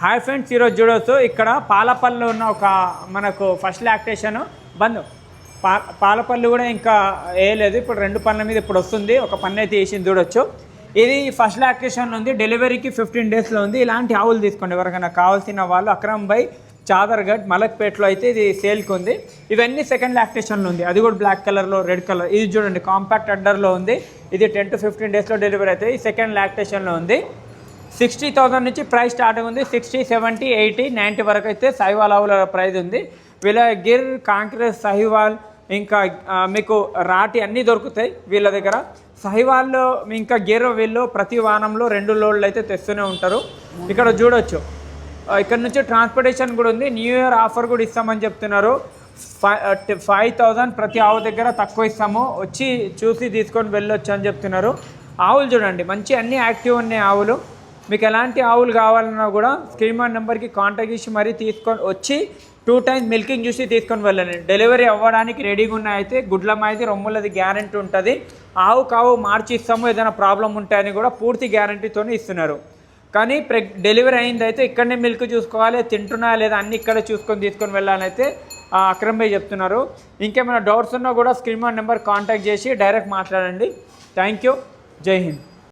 Hi friends, ఈరోజు చూడవచ్చు ఇక్కడ పాలపల్లిలో ఉన్న ఒక మనకు ఫస్ట్ లాక్టేషన్ బంద్. పాలపల్లి కూడా ఇంకా వేయలేదు, ఇప్పుడు 2 పనుల మీద ఇప్పుడు వస్తుంది. ఒక పన్ను అయితే వేసింది చూడొచ్చు. ఇది ఫస్ట్ లాక్టేషన్ ఉంది, డెలివరీకి 15 డేస్లో ఉంది. ఇలాంటి ఆవులు తీసుకోండి ఎవరికైనా కావాల్సిన వాళ్ళు. అక్రమ్ భాయ్ చాదర్గఢ్ మలక్పేట్లో అయితే ఇది సేల్కి ఉంది. ఇవన్నీ సెకండ్ లాక్టేషన్లో ఉంది, అది కూడా బ్లాక్ కలర్లో రెడ్ కలర్. ఇది చూడండి కాంపాక్ట్ అడ్డర్లో ఉంది. ఇది 10 to 15 డేస్లో డెలివరీ అవుతుంది. ఈ సెకండ్ లాక్టేషన్లో ఉంది. 60,000 నుంచి ప్రైస్ స్టార్టింగ్ ఉంది. 60, 70, 80, 90 వరకు అయితే సహివాల్ ఆవుల ప్రైస్ ఉంది. వీళ్ళ గిర్, కాంక్రెస్, సహివాల్ ఇంకా మీకు రాటి అన్నీ దొరుకుతాయి వీళ్ళ దగ్గర. సహివాల్లో ఇంకా గిర్ వీళ్ళు ప్రతి వారంలో 2 లోడ్లు అయితే తెస్తూనే ఉంటారు. ఇక్కడ చూడొచ్చు, ఇక్కడ నుంచి ట్రాన్స్పోర్టేషన్ కూడా ఉంది. న్యూ ఇయర్ ఆఫర్ కూడా ఇస్తామని చెప్తున్నారు. 5,000 ప్రతి ఆవు దగ్గర తక్కువ ఇస్తాము, వచ్చి చూసి తీసుకొని వెళ్ళొచ్చు అని చెప్తున్నారు. ఆవులు చూడండి మంచి అన్నీ యాక్టివ్ ఉన్నాయి ఆవులు. మీకు ఎలాంటి ఆవులు కావాలన్నా కూడా స్క్రీన్ నెంబర్కి కాంటాక్ట్ చేసి మరీ తీసుకొని వచ్చి 2 times మిల్కింగ్ చూసి తీసుకొని వెళ్ళండి. డెలివరీ అవ్వడానికి రెడీగా ఉన్నాయితే గుడ్ల మాది రొమ్ములది గ్యారంటీ ఉంటుంది. ఆవు కావు మార్చి ఇస్తాము, ఏదైనా ప్రాబ్లం ఉంటాయని కూడా పూర్తి గ్యారంటీతో ఇస్తున్నారు. కానీ డెలివరీ అయింది అయితే ఇక్కడనే మిల్క్ చూసుకోవాలి, తింటున్నా లేదా అన్ని ఇక్కడే చూసుకొని తీసుకొని వెళ్ళాలైతే అక్రమ్ భాయ్ చెప్తున్నారు. ఇంకేమైనా డౌట్స్ ఉన్నా కూడా స్క్రీన్ నెంబర్ కాంటాక్ట్ చేసి డైరెక్ట్ మాట్లాడండి. థ్యాంక్ యూ, జై హింద్.